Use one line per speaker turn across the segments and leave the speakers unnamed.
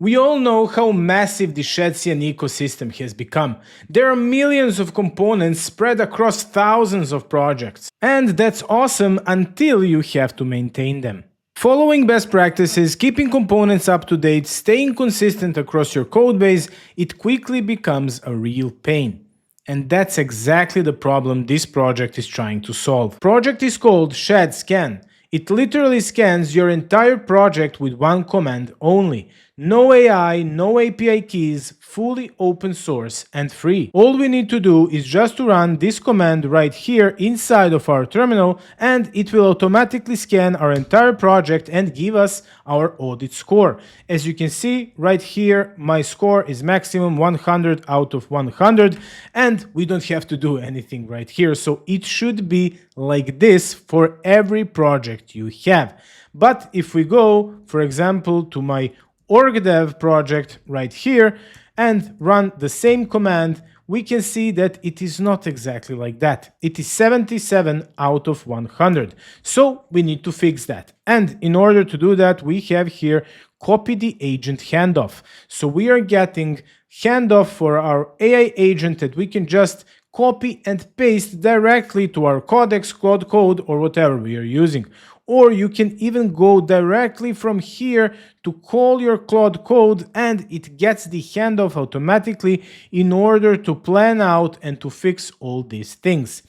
We all know how massive the Shadcn ecosystem has become. There are millions of components spread across thousands of projects. And that's awesome until you have to maintain them. Following best practices, keeping components up to date, staying consistent across your codebase, it quickly becomes a real pain. And that's exactly the problem this project is trying to solve. Project is called Shadcn. It literally scans your entire project with one command only. No AI, no API keys, fully open source and free. All we need to do is just to run this command right here inside of our terminal, and it will automatically scan our entire project and give us our audit score. As you can see right here, my score is maximum 100 out of 100, and we don't have to do anything right here. So it should be like this for every project you have. But if we go, for example, to my OrcDev project right here and run the same command, we can see that it is not exactly like that. It is 77 out of 100. So we need to fix that. And in order to do that, we have here copy the agent handoff. So we are getting handoff for our AI agent that we can just copy and paste directly to our codex, Claude Code, or whatever we are using. Or you can even go directly from here to call your Claude Code, and it gets the handoff automatically in order to plan out and to fix all these things.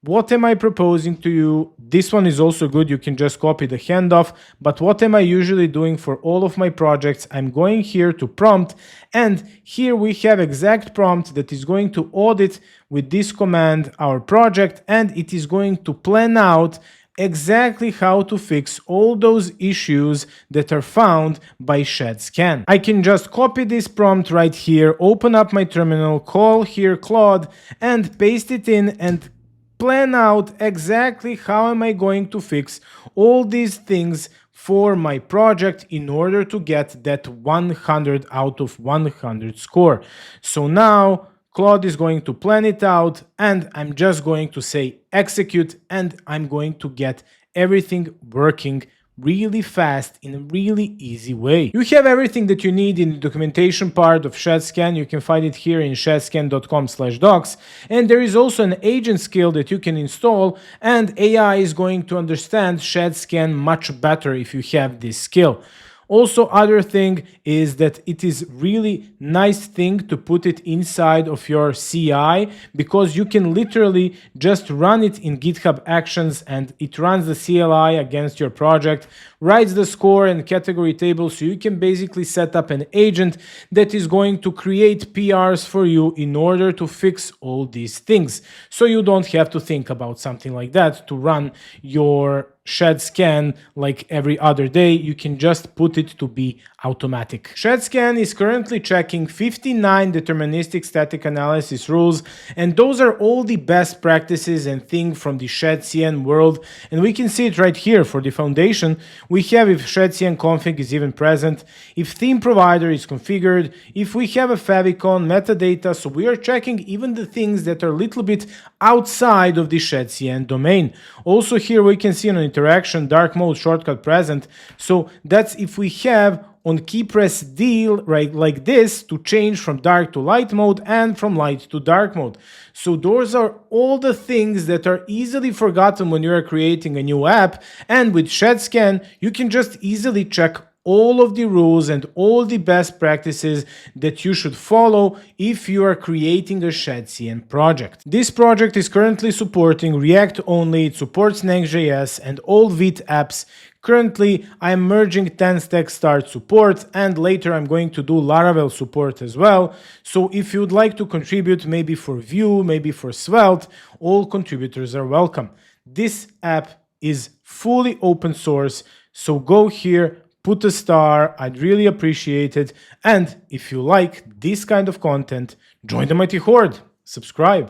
What am I proposing to you? This one is also good. You can just copy the handoff. But what am I usually doing for all of my projects? I'm going here to prompt, and here we have exact prompt that is going to audit with this command our project, and it is going to plan out exactly how to fix all those issues that are found by Shadcn. I can just copy this prompt right here, open up my terminal, call here Claude, and paste it in and plan out exactly how am I going to fix all these things for my project in order to get that 100 out of 100 score. So now Claude is going to plan it out, and I'm just going to say execute, and I'm going to get everything working really fast in a really easy way. You have everything that you need in the documentation part of Shadcn. You can find it here in shadcn.com/docs, and there is also an agent skill that you can install, and AI is going to understand Shadcn much better if you have this skill. Also, other thing is that it is really nice thing to put it inside of your CI, because you can literally just run it in GitHub Actions and it runs the CLI against your project, writes the score and category table, so you can basically set up an agent that is going to create PRs for you in order to fix all these things. So you don't have to think about something like that to run your Shadcn like every other day. You can just put it to be automatic. Shadcn is currently checking 59 deterministic static analysis rules, and those are all the best practices and things from the Shadcn world, and we can see it right here. For the foundation, we have if Shadcn config is even present, if theme provider is configured, if we have a favicon, metadata, so we are checking even the things that are a little bit outside of the Shadcn domain. Also here we can see an interaction dark mode shortcut present, so that's if we have on key press D, right, like this, to change from dark to light mode and from light to dark mode. So those are all the things that are easily forgotten when you are creating a new app, and with Shadcn you can just easily check all of the rules and all the best practices that you should follow if you are creating a Shadcn project. This project is currently supporting React only, it supports Next.js and all Vite apps. Currently, I'm merging 10-stack start support, and later I'm going to do Laravel support as well. So if you'd like to contribute, maybe for Vue, maybe for Svelte, all contributors are welcome. This app is fully open source, so go here, put a star, I'd really appreciate it. And if you like this kind of content, join the Mighty Horde, subscribe.